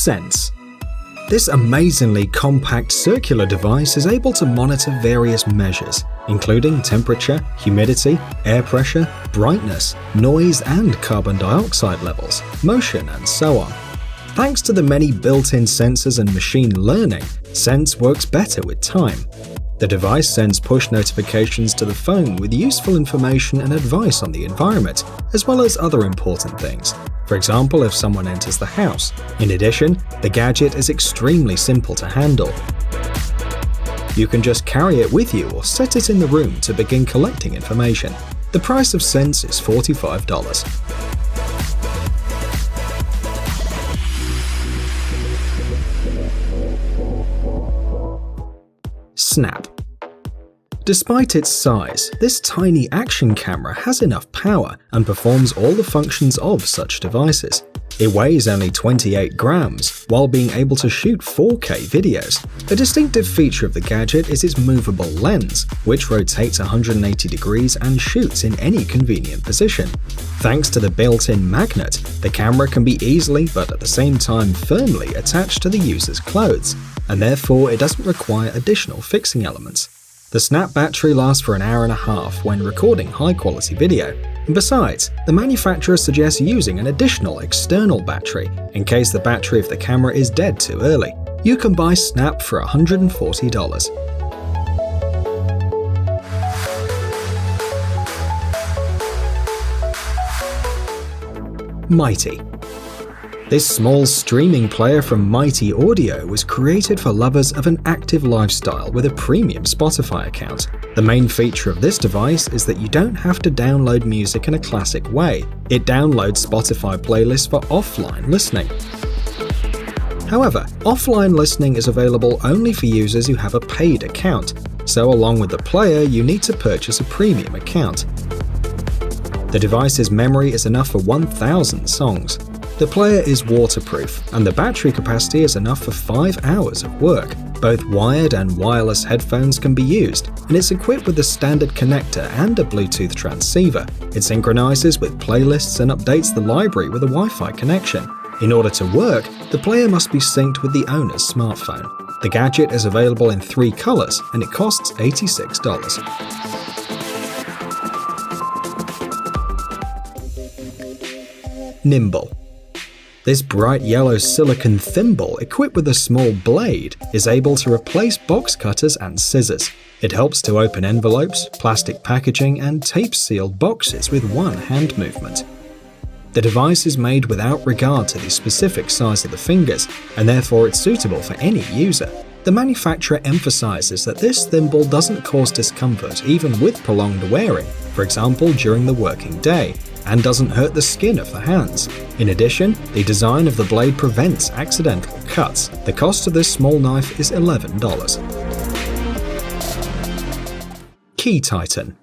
Sense. This amazingly compact circular device is able to monitor various measures, including temperature, humidity, air pressure, brightness, noise and carbon dioxide levels, motion, and so on. Thanks to the many built-in sensors and machine learning, Sense works better with time. The device sends push notifications to the phone with useful information and advice on the environment, as well as other important things. For example, if someone enters the house. In addition, the gadget is extremely simple to handle. You can just carry it with you or set it in the room to begin collecting information. The price of Sense is $45. Snap. Despite its size, this tiny action camera has enough power and performs all the functions of such devices. It weighs only 28 grams, while being able to shoot 4K videos. A distinctive feature of the gadget is its movable lens, which rotates 180 degrees and shoots in any convenient position. Thanks to the built-in magnet, the camera can be easily, but at the same time firmly, attached to the user's clothes, and therefore it doesn't require additional fixing elements. The Snap battery lasts for an hour and a half when recording high-quality video, and besides, the manufacturer suggests using an additional external battery in case the battery of the camera is dead too early. You can buy Snap for $140. MyTea. This small streaming player from MyTea Audio was created for lovers of an active lifestyle with a premium Spotify account. The main feature of this device is that you don't have to download music in a classic way. It downloads Spotify playlists for offline listening. However, offline listening is available only for users who have a paid account, so along with the player, you need to purchase a premium account. The device's memory is enough for 1,000 songs. The player is waterproof, and the battery capacity is enough for 5 hours of work. Both wired and wireless headphones can be used, and it's equipped with a standard connector and a Bluetooth transceiver. It synchronizes with playlists and updates the library with a Wi-Fi connection. In order to work, the player must be synced with the owner's smartphone. The gadget is available in 3 colors, and it costs $86. Nimble. This bright yellow silicone thimble equipped with a small blade is able to replace box cutters and scissors. It helps to open envelopes, plastic packaging, and tape-sealed boxes with one hand movement. The device is made without regard to the specific size of the fingers, and therefore it's suitable for any user. The manufacturer emphasizes that this thimble doesn't cause discomfort even with prolonged wearing, for example during the working day, and doesn't hurt the skin of the hands. In addition, the design of the blade prevents accidental cuts. The cost of this small knife is $11. Key Titan.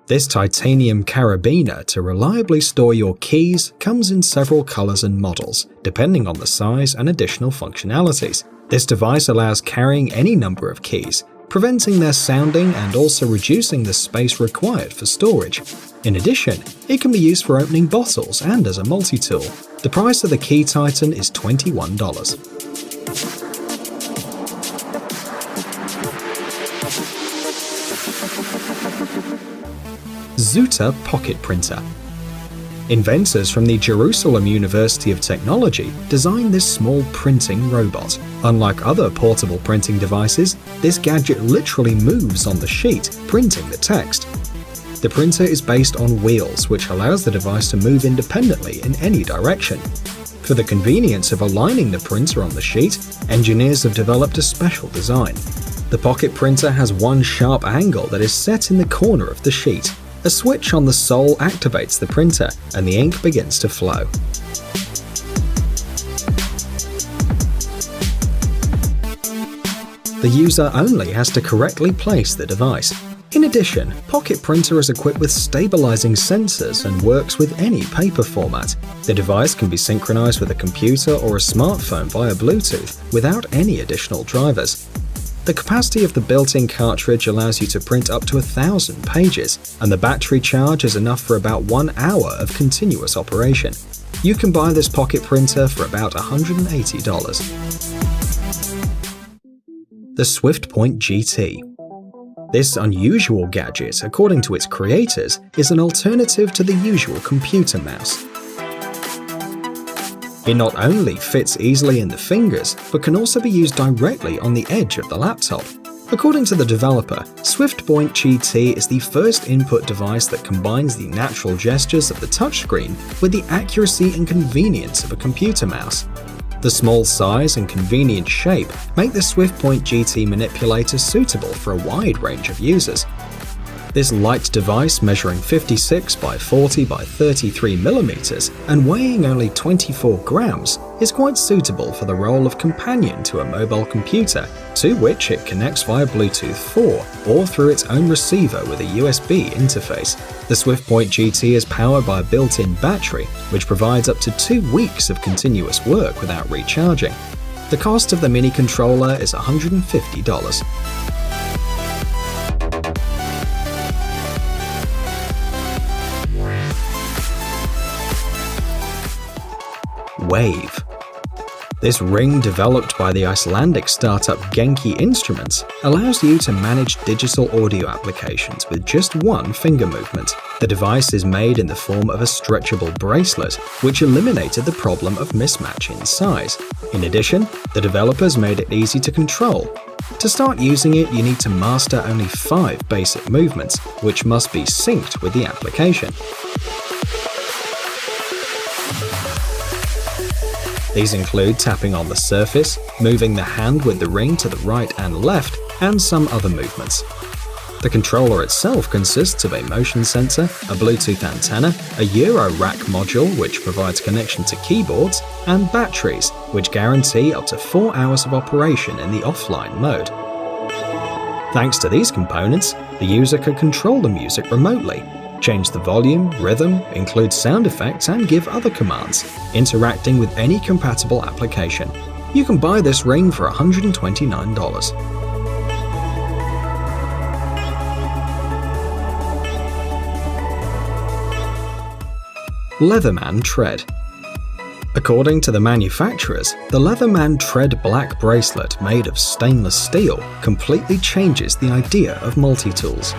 This titanium carabiner to reliably store your keys comes in several colors and models, depending on the size and additional functionalities. This device allows carrying any number of keys, preventing their sounding and also reducing the space required for storage. In addition, it can be used for opening bottles and as a multi-tool. The price of the Key Titan is $21. ZUtA Pocket Printer. Inventors from the Jerusalem University of Technology designed this small printing robot. Unlike other portable printing devices, this gadget literally moves on the sheet, printing the text. The printer is based on wheels, which allows the device to move independently in any direction. For the convenience of aligning the printer on the sheet, engineers have developed a special design. The pocket printer has one sharp angle that is set in the corner of the sheet. A switch on the sole activates the printer, and the ink begins to flow. The user only has to correctly place the device. In addition, Pocket Printer is equipped with stabilizing sensors and works with any paper format. The device can be synchronized with a computer or a smartphone via Bluetooth without any additional drivers. The capacity of the built-in cartridge allows you to print up to 1,000 pages, and the battery charge is enough for about 1 hour of continuous operation. You can buy this pocket printer for about $180. The Swiftpoint GT. This unusual gadget, according to its creators, is an alternative to the usual computer mouse. It not only fits easily in the fingers, but can also be used directly on the edge of the laptop. According to the developer, Swiftpoint GT is the first input device that combines the natural gestures of the touchscreen with the accuracy and convenience of a computer mouse. The small size and convenient shape make the Swiftpoint GT manipulator suitable for a wide range of users. This light device, measuring 56 by 40 by 33 millimeters and weighing only 24 grams, is quite suitable for the role of companion to a mobile computer, to which it connects via Bluetooth 4 or through its own receiver with a USB interface. The Swiftpoint GT is powered by a built-in battery, which provides up to 2 weeks of continuous work without recharging. The cost of the mini controller is $150. Wave. This ring, developed by the Icelandic startup Genki Instruments, allows you to manage digital audio applications with just one finger movement. The device is made in the form of a stretchable bracelet, which eliminated the problem of mismatch in size. In addition, the developers made it easy to control. To start using it, you need to master only 5 basic movements, which must be synced with the application. These include tapping on the surface, moving the hand with the ring to the right and left, and some other movements. The controller itself consists of a motion sensor, a Bluetooth antenna, a Euro rack module which provides connection to keyboards, and batteries, which guarantee up to 4 hours of operation in the offline mode. Thanks to these components, the user can control the music remotely, change the volume, rhythm, include sound effects, and give other commands, interacting with any compatible application. You can buy this ring for $129. Leatherman Tread. According to the manufacturers, the Leatherman Tread black bracelet made of stainless steel completely changes the idea of multi-tools.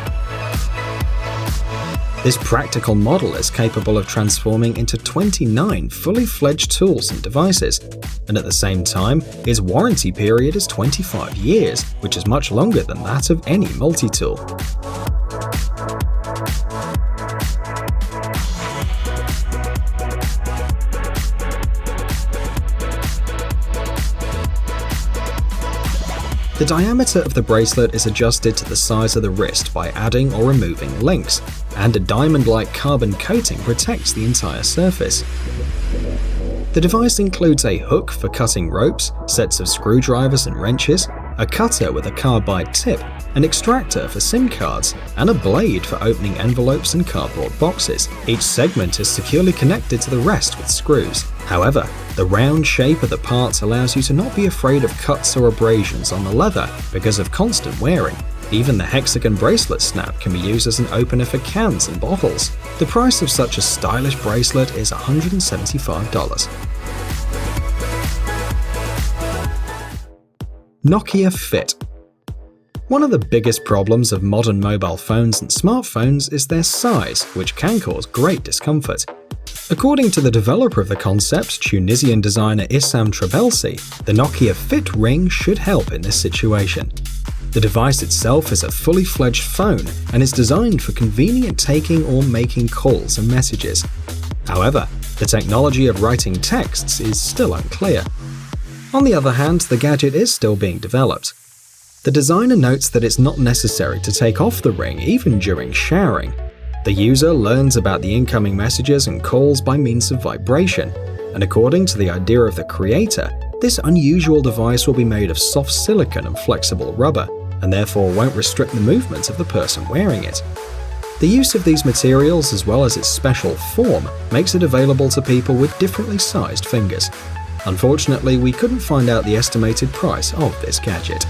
This practical model is capable of transforming into 29 fully fledged tools and devices, and at the same time, its warranty period is 25 years, which is much longer than that of any multi-tool. The diameter of the bracelet is adjusted to the size of the wrist by adding or removing links, and a diamond-like carbon coating protects the entire surface. The device includes a hook for cutting ropes, sets of screwdrivers and wrenches, a cutter with a carbide tip, an extractor for SIM cards, and a blade for opening envelopes and cardboard boxes. Each segment is securely connected to the rest with screws. However, the round shape of the parts allows you to not be afraid of cuts or abrasions on the leather because of constant wearing. Even the hexagon bracelet snap can be used as an opener for cans and bottles. The price of such a stylish bracelet is $175. Nokia Fit. One of the biggest problems of modern mobile phones and smartphones is their size, which can cause great discomfort. According to the developer of the concept, Tunisian designer Issam Trabelsi, the Nokia Fit ring should help in this situation. The device itself is a fully fledged phone and is designed for convenient taking or making calls and messages. However, the technology of writing texts is still unclear. On the other hand, the gadget is still being developed. The designer notes that it's not necessary to take off the ring even during showering. The user learns about the incoming messages and calls by means of vibration, and according to the idea of the creator, this unusual device will be made of soft silicone and flexible rubber, and therefore won't restrict the movement of the person wearing it. The use of these materials, as well as its special form, makes it available to people with differently sized fingers. Unfortunately, we couldn't find out the estimated price of this gadget.